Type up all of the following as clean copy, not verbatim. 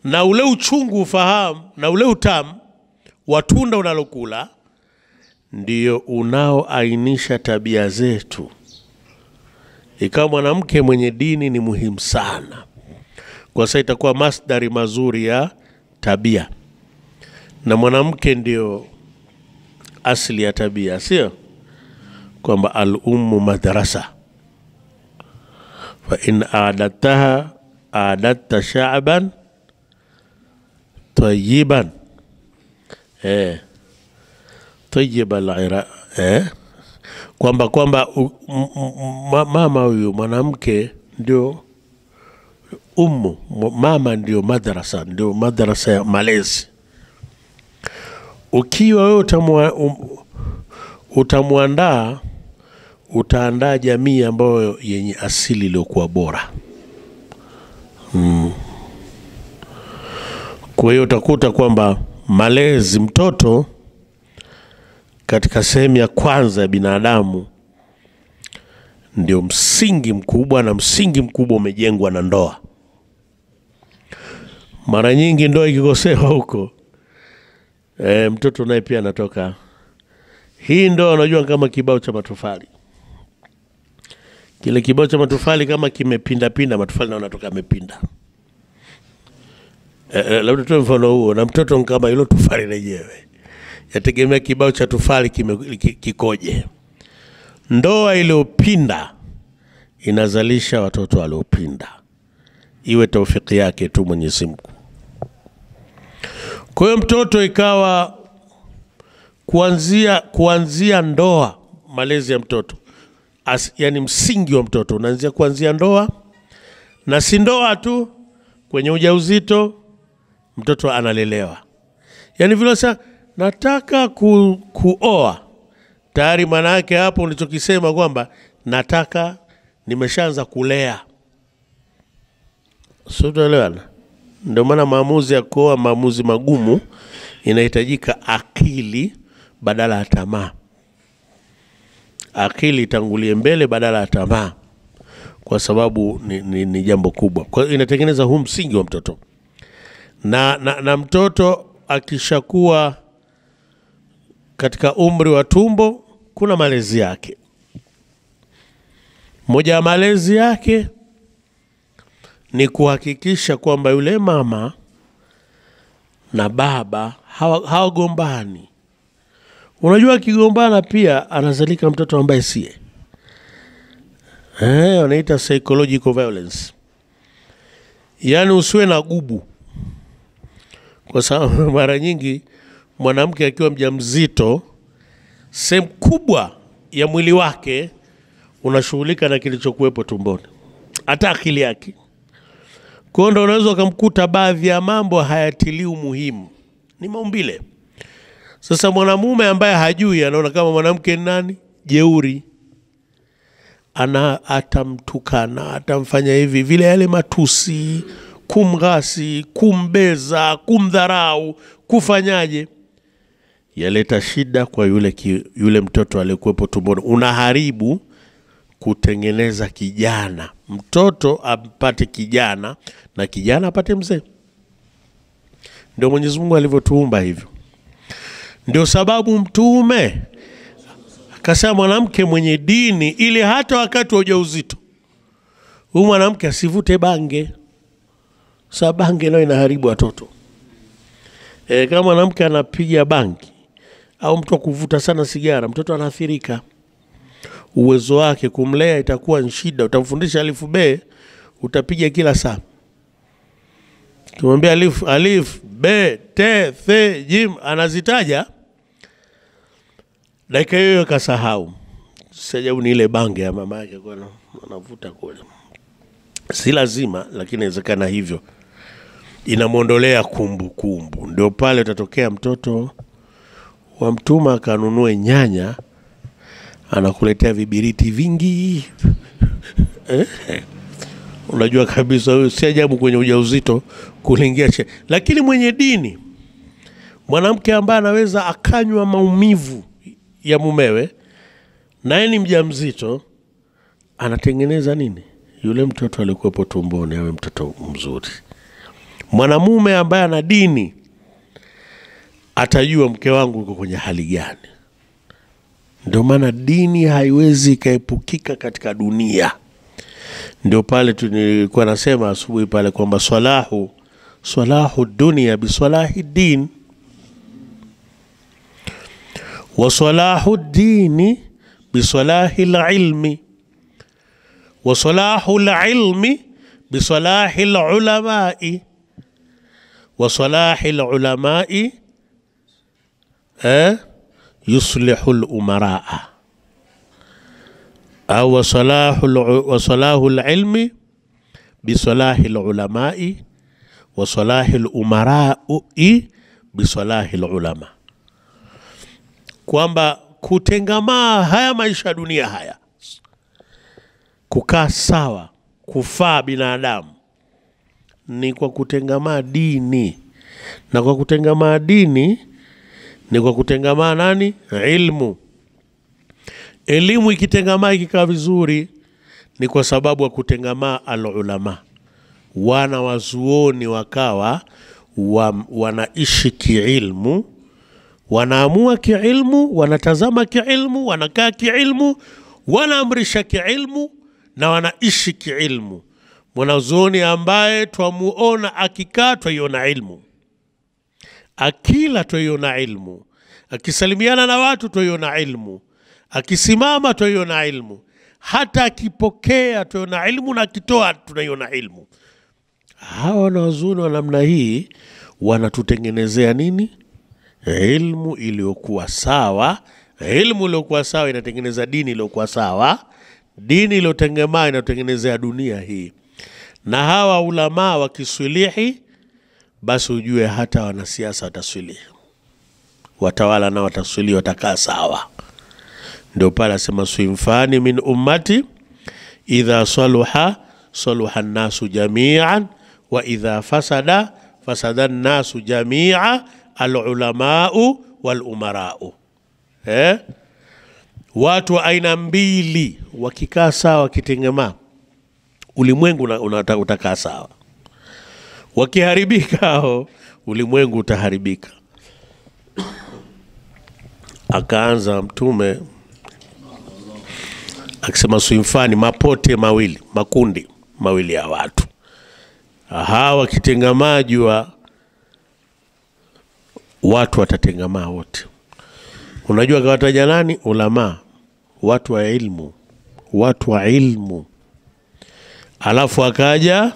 na ule uchungu ufahamu na ule utamu wa tunda unalokula ndio unaoainisha tabia zetu. Ikawa mwanamke mwenye dini ni muhimu sana, kwa sababu itakuwa masdari mazuri ya tabia, na mwanamke ndio asili ya tabia, sio kwamba al-ummu madrasa fa in adataha adatta sha'ban tayyiban tayyib al-ira kwamba mama huyu mwanamke ndio ummu, mama ndio madrasa ya malezi. Ukiwa wewe utamuandaa, utaandaa jamii ambayo yenye asili iliyokuwa bora. Kwa hiyo utakuta kwamba malezi mtoto katika sehemu ya kwanza ya binadamu ndio msingi mkubwa, na msingi mkubwa umejengwa na ndoa. Mara nyingi ndoa ikikosewa huko, mtoto naye pia anatoka. Hii ndoa unajua kama kibao cha matofali. Kile kibao cha matofali kama kimepinda matofali na unatoka yamepinda. Labda tu mfano huo, na mtoto kama hilo tofali lenyewe. Yategemea kibao cha tofali kikoje. Ndoa iliyopinda inazalisha watoto waliopinda. Iwe taufiki yake tu Mwenyezi Mungu. Kwa hiyo mtoto ikawa kuanzia ndoa, malezi ya mtoto, yani msingi wa mtoto unaanzia kuanzia ndoa, na si ndoa tu, kwenye ujauzito mtoto analelewa. Yani vile sasa nataka kuoa, tayari maana yake hapo ulichokisema kwamba nataka, nimeshaanza kulea. Sio tuelewana? Ndio maana maamuzi ya kuoa maamuzi magumu, inahitajika akili badala ya tamaa. Akili itangulie mbele badala ya tamaa, kwa sababu ni jambo kubwa. Kwa hiyo inatengeneza huu msingi wa mtoto. Na mtoto akishakuwa katika umri wa tumbo, kuna malezi yake. Moja ya malezi yake ni kuhakikisha kwamba yule mama na baba hawagombani. Unajua kigombana pia anazalika mtoto ambaye siye. Wanaita psychological violence. Yani usiwe na gubu. Kwa sababu mara nyingi mwanamke akiwa mjamzito, sehemu kubwa ya mwili wake unashughulika na kilichokuwepo tumboni, hata akili yake. Kwa hiyo unaweza kumkuta baadhi ya mambo hayatili umuhimu, ni maumbile. Sasa mwanamume ambaye hajui anaona kama mwanamke ni nani? Jeuri. Atamtukana, atamfanya hivi vile, yale matusi, kumgasi, kumbeza, kumdharau, kufanyaje, yaleta shida kwa yule mtoto aliyekuwepo tumboni. Unaharibu kutengeneza kijana. Mtoto apate kijana na kijana apate mzee. Ndio Mwenyezi Mungu alivyotuumba hivyo. Ndio sababu Mtume akasema mwanamke mwenye dini, ili hata wakati wa ujauzito huyu mwanamke asivute bange. Sababu bange nayo inaharibu watoto. Kama mwanamke anapiga bangi au mtu kuvuta sana sigara, mtoto anaathirika. Uwezo wake kumlea itakuwa ni shida. Utamfundisha alifu be, utapiga kila saa. Kumwambia alif be te the jim, anazitaja, dakika hiyo kasahau. Sajabu ni ile bange ya mama yake kwa anavuta kule. Si lazima, lakini inawezekana hivyo. Inamuondolea kumbukumbu. Ndio pale utatokea mtoto wa Mtuma kanunue nyanya, anakuletea vibiriti vingi. Unajua kabisa huyo si ajabu kwenye ujauzito kulingia che. Lakini mwenye dini, mwanamke ambaye anaweza akanywa maumivu ya mumewe, naye ni mjamzito, anatengeneza nini? Yule mtoto alikuwepo tumboni awe mtoto mzuri. Mwanamume ambaye ana dini atajua mke wangu yuko kwenye hali gani. Ndio maana dini haiwezi kaepukika katika dunia. Ndio pale tulikuwa nasema asubuhi pale kwamba salahu dunia bisalahi din wa salahu dini bisalahi ilmi wa salahu ilmi bisalahi ulamai wa salahi ulamai yuslihu al-umaraa au wasalahu al-ilmi bisalahi al-ulamai wa salahi al-umarai bisalahi al-ulama. Kwamba kutengamaa haya maisha ya dunia haya, kukaa sawa, kufaa binadamu, ni kwa kutengamaa dini. Na kwa kutengamaa dini ni kwa kutengamaa nani? Ilmu. Elimu ikitengamaa ikikaa vizuri ni kwa sababu ya kutengamaa al-ulama. Wana wazuoni wakawa wanaishi kiilmu, wanaamua kiilmu, wanatazama kiilmu, wanakaa kiilmu, wanaamrisha kiilmu na wanaishi kiilmu. Mwanazuoni ambaye twamuona akikaa twaiona ilmu, akila twaiona ilmu, akisalimiana na watu twaiona ilmu, akisimama twaiona ilmu, hata akipokea twaiona ilmu, na akitoa tunaiona ilmu. Hawa wanazuoni wa namna hii wanatutengenezea nini? Ilmu iliyokuwa sawa. Ilmu iliyokuwa sawa inatengeneza dini iliyokuwa sawa. Dini iliyotengemaa inatengenezea dunia hii. Na hawa ulama wakiswilihi, basi ujue hata wanasiasa wataswilihi, watawala na wataswilihi, watakaa sawa. Ndio pale asema swinfani min ummati idha saluha saluha an-nasu jami'an wa idha fasada fasada an-nasu jami'a al-ulama'u wal-umara'u. Watu wa aina mbili wakikaa sawa, wakitengemaa, ulimwengu utakaa sawa. Wakiharibika hao, ulimwengu utaharibika. Akaanza Mtume akisema swinfani, mapote mawili, makundi mawili ya watu. Hawa wakitengamaa jua watu watatengamaa wote. Unajua kawataja nani? Ulama, watu wa ilmu, watu wa ilmu. Alafu akaja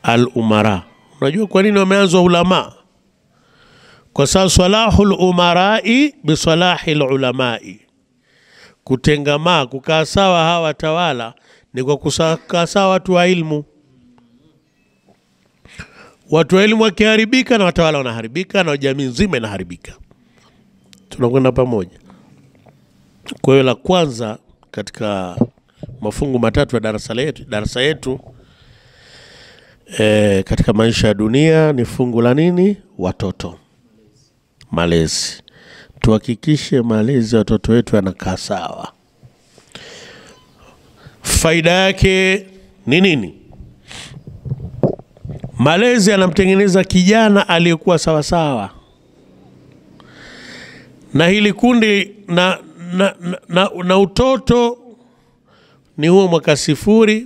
al-umara. Unajua kwa nini wameanza ulama? Kwa sababu salahul umarai bisalahil ulamai. Kutengamaa, kukaa sawa hawa watawala ni kwa kukaa sawa watu wa ilmu. Watu wa ilmu wakiharibika na watawala wanaharibika na jamii nzima inaharibika. Tunakwenda pamoja. Kwa hiyo la kwanza katika mafungu matatu ya darasa yetu katika maisha ya dunia ni fungu la nini? Watoto. Malezi. Tuhakikishe malezi ya watoto wetu yanakaa sawa. Faida yake ni nini? Malezi yanamtengeneza kijana aliyekuwa sawa sawa. Na hili kundi na utoto ni huo mwaka 0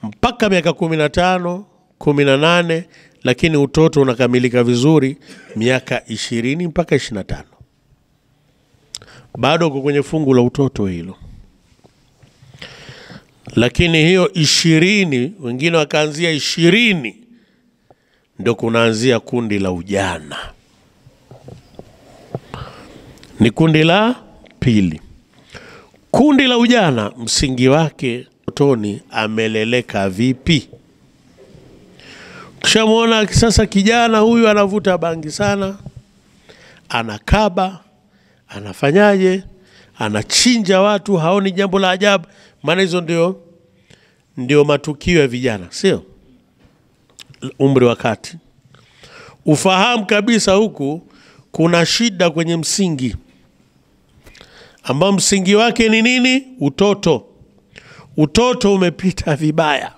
mpaka miaka 15, 18, lakini utoto unakamilika vizuri miaka 20 mpaka 25. Bado uko kwenye fungu la utoto hilo. Lakini hiyo 20, wengine wakaanzia 20, ndio kunaanzia kundi la ujana. Ni kundi la pili. Kundi la ujana msingi wake utotoni ameleleka vipi? Kishamuona sasa kijana huyu anavuta bangi sana, anakaba, anafanyaje, anachinja watu, haoni jambo la ajabu. Maana hizo ndio matukio ya vijana, sio? Umri wakati. Ufahamu kabisa huku kuna shida kwenye msingi, ambao msingi wake ni nini? Utoto. Utoto umepita vibaya.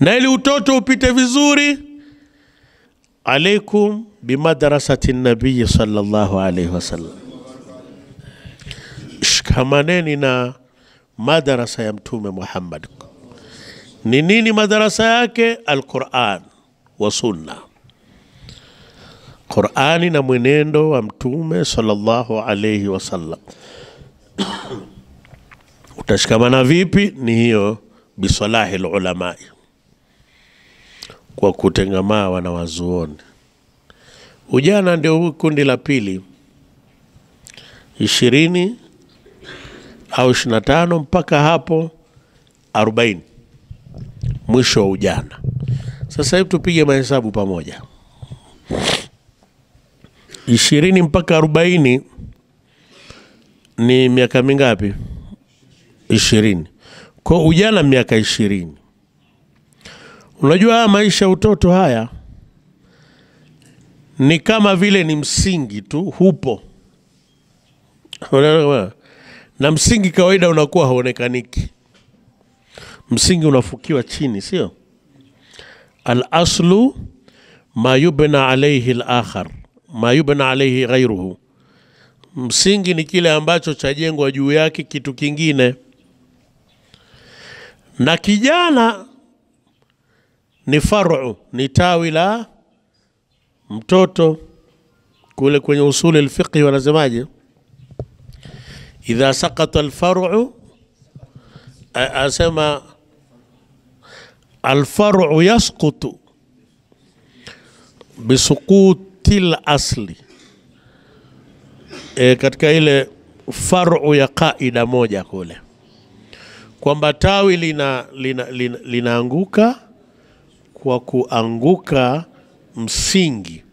Na ili utoto upite vizuri, alaikum bimadrasati nabii sallallahu alayhi wasallam. Shikamaneni na madarasa ya Mtume Muhammad. Ni nini madarasa yake? Al-Qur'an wa Sunna. Qur'ani na mwenendo wa Mtume sallallahu alayhi wasallam. Utashikamana vipi? Ni hiyo bisalahil ulama, kwa kutengamaa wanawazuoni. Ujana ndio kundi la pili, 20 au 25 mpaka hapo 40, mwisho wa ujana. Sasa hivi tupige mahesabu pamoja. 20 mpaka 40 ni miaka mingapi? 20. Kwa ujana miaka 20. Unajua maisha utoto haya ni kama vile ni msingi tu, hupo. Na msingi kawaida unakuwa haonekaniki. Msingi unafukiwa chini, sio? Al-aslu ma yubna alayhi al-akhar, ma yubna alayhi ghayruhu. Msingi ni kile ambacho chajengwa juu yake kitu kingine. Na kijana ni faru, ni tawi la mtoto. Kule kwenye usuli al-fiqh wanasemaje? Idha saqata al-far'u, asema al-far'u yasqutu bisuqutil asli. Katika ile far'u ya kaida moja kule, kwamba tawi linaanguka kwa kuanguka msingi.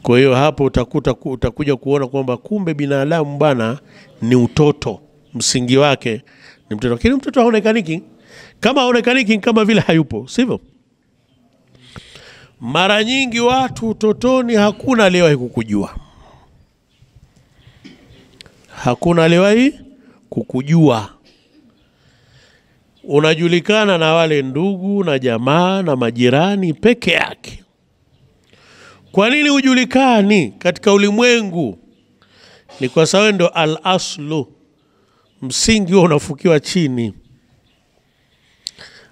Kwa hiyo hapo utakuja kuona kwamba kumbe binadamu bwana ni utoto, msingi wake ni mtoto. Lakini mtoto haonekaniki. Kama haonekaniki kama vile hayupo, sivyo? Mara nyingi watu utotoni hakuna aliyewahi kukujua. Hakuna aliyewahi kukujua. Unajulikana na wale ndugu na jamaa na majirani peke yake. Kwa nini ujulikani katika ulimwengu? Ni kwa sababu ndo al-aslu, msingi unafukiwa chini.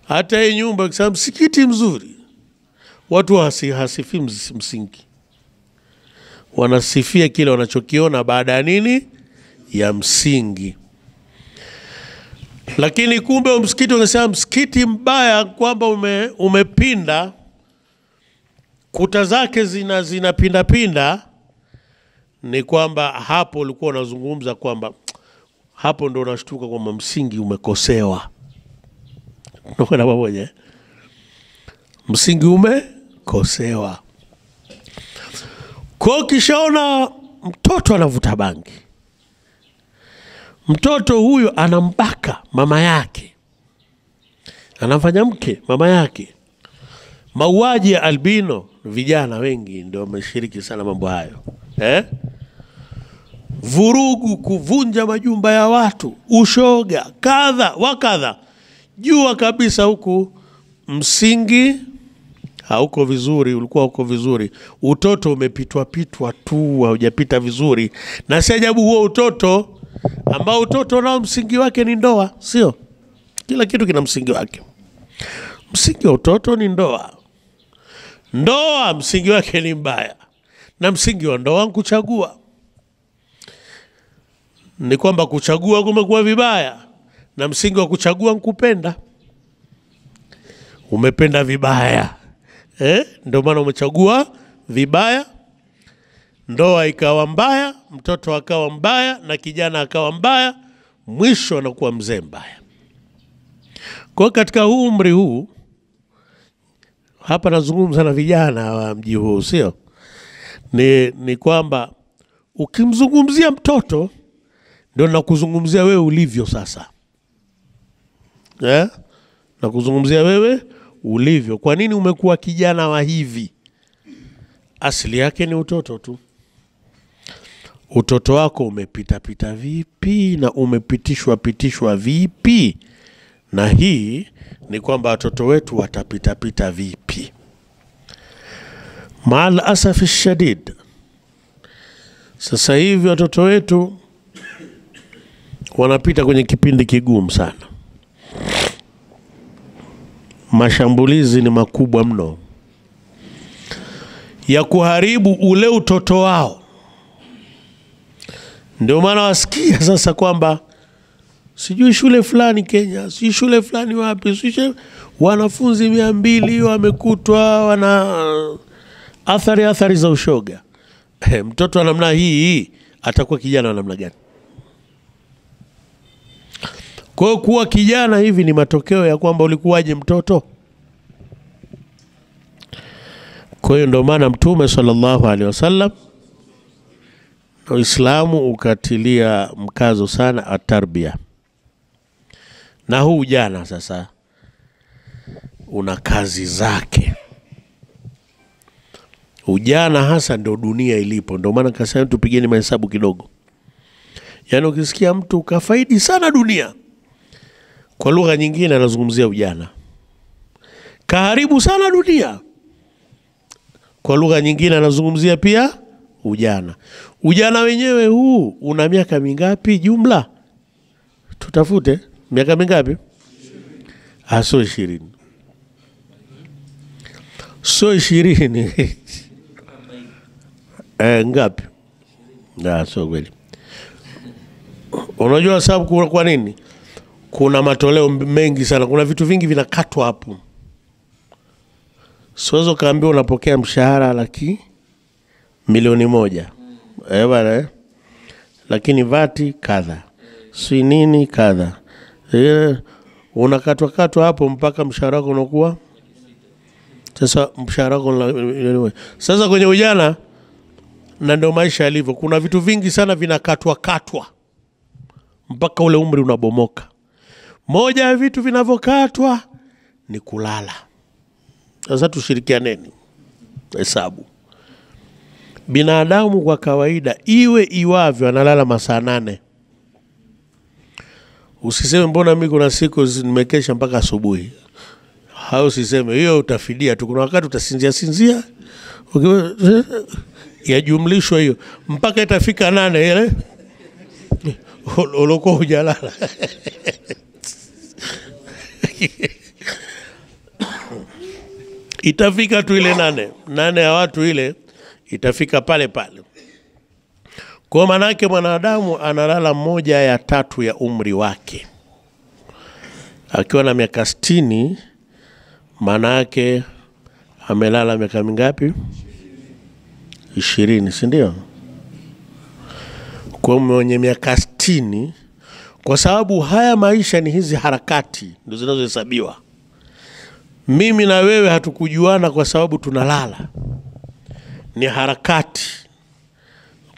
Hata hii nyumba kisema msikiti mzuri, watu hasifi msingi. Wanasifia kile wanachokiona baada ya nini? Ya msingi. Lakini kumbe msikiti unasema msikiti mbaya, kwamba umepinda, kuta zake zinapinda pinda, ni kwamba hapo ulikuwa unazungumza kwamba hapo ndo unashtuka kwamba msingi umekosewa. Unaona pamoja? Msingi umekosewa. Kwa kishaona mtoto anavuta bangi, mtoto huyo anambaka mama yake, anamfanya mke mama yake. Mauaji ya albino, vijana wengi ndio wameshiriki sana mambo hayo. Vurugu, kuvunja majumba ya watu, ushoga, kadha wakadha. Jua kabisa huku msingi hauko vizuri, ulikuwa uko vizuri. Utoto umepitwa tu, haujapita vizuri. Na si ajabu huo utoto, ambao utoto nao msingi wake ni ndoa, sio? Kila kitu kina msingi wake. Msingi wa utoto ni ndoa. Ndoa msingi wake ni mbaya. Na msingi wa ndoa kuchagua. Ni kwamba kuchagua kumekuwa vibaya. Na msingi wa kuchagua kupenda. Umependa vibaya. Ndio maana umechagua vibaya. Ndoa ikawa mbaya, mtoto akawa mbaya, na kijana akawa mbaya, mwisho anakuwa mzee mbaya. Kwa katika huu umri huu, hapa nazungumza na vijana wa mji huu, sio? Ni kwamba ukimzungumzia mtoto ndio nakuzungumzia wewe ulivyo sasa. Nakuzungumzia wewe ulivyo. Kwa nini umekuwa kijana wa hivi? Asili yake ni utoto tu. Utoto wako umepita vipi na umepitishwa vipi Na hii ni kwamba watoto wetu watapita vipi. Maal asafi shadid, sasa hivi watoto wetu wanapita kwenye kipindi kigumu sana. Mashambulizi ni makubwa mno ya kuharibu ule utoto wao. Ndio maana wasikia sasa kwamba sijui shule fulani Kenya, sijui shule fulani wapi, sijui wanafunzi 200 wamekutwa wana athari za ushoga. Mtoto wa namna hii atakuwa kijana wa namna gani? Kwa kuwa kijana hivi ni matokeo ya kwamba ulikuwaje mtoto. Kwa hiyo ndio maana Mtume sallallahu alaihi wasallam na Uislamu ukatilia mkazo sana atarbia. Na huu ujana sasa una kazi zake. Ujana hasa ndio dunia ilipo. Ndio maana kasema tupigeni mahesabu kidogo. Yaani ukisikia mtu kafaidi sana dunia, kwa lugha nyingine anazungumzia ujana. Kaharibu sana dunia, kwa lugha nyingine anazungumzia pia ujana. Ujana wenyewe huu una miaka mingapi jumla? Tutafute miaka mingapi? So 20. So 20. Ngapi? So kweli. Unajua sababu kwa nini? Kuna matoleo mengi sana, kuna vitu vingi vinakatwa hapo. Siwezo kaambia unapokea mshahara laki milioni 1. Bwana. Lakini vati kadha. Si nini kadha. Unakatwa hapo mpaka mshahara wako unakuwa. Sasa mshahara wako sasa kwenye ujana, na ndio maisha yalivyo. Kuna vitu vingi sana vinakatwa mpaka ule umri unabomoka. Moja ya vitu vinavyokatwa ni kulala. Sasa tushirikianeni hesabu. Binadamu kwa kawaida iwavyo analala masaa 8. Usiseme mbona mimi kuna siku nimekesha mpaka asubuhi. Hao usiseme hiyo utafidia tu. Kuna wakati utasinzia. Ya jumlishwa hiyo mpaka itafika 8 ile uloko hujalala. Itafika tu ile 8 ya watu ile itafika pale. Kwa maana yake mwanadamu analala 1/3 ya umri wake. Akiwa na miaka 60, maana yake amelala miaka mingapi? 20, si ndio? Kwa mwenye miaka 60, kwa sababu haya maisha ni hizi harakati ndio zinazohesabiwa. Mimi na wewe hatukujuana kwa sababu tunalala. Ni harakati.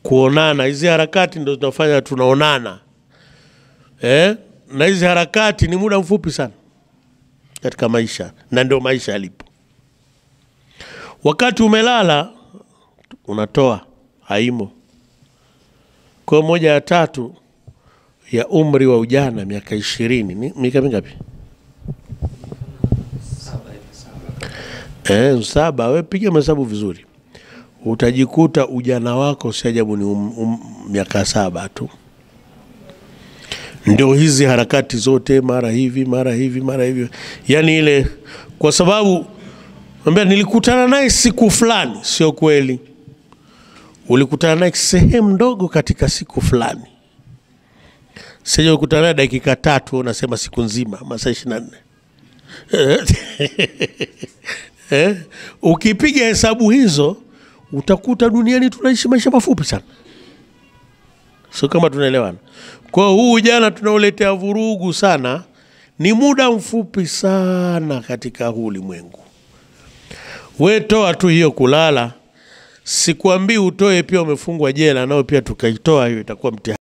Kuonana, hizi harakati ndio zinafanya tunaonana. Na hizi harakati ni muda mfupi sana katika maisha, na ndio maisha yalipo. Wakati umelala unatoa haimo. Kwa 1/3 ya umri wa ujana miaka 20 ni miaka mingapi? 7. Wewe piga mahesabu vizuri. Utajikuta ujana wako si ajabu ni miaka 7 tu. Ndio hizi harakati zote, mara hivi. Yaani ile, kwa sababu mwambia nilikutana naye siku fulani, sio kweli. Ulikutana naye sehemu ndogo katika siku fulani. Sije ukutana naye dakika 3 unasema siku nzima, masaa 24. Ukipiga hesabu hizo utakuta duniani tunaishi maisha mafupi sana. Sio kama tunaelewana. Kwa huu ujana tunauletea vurugu sana, ni muda mfupi sana katika huu ulimwengu. Wewe toa tu hiyo kulala. Sikwambii utoe pia umefungwa jela, nao pia tukaitoa hiyo itakuwa mtihani.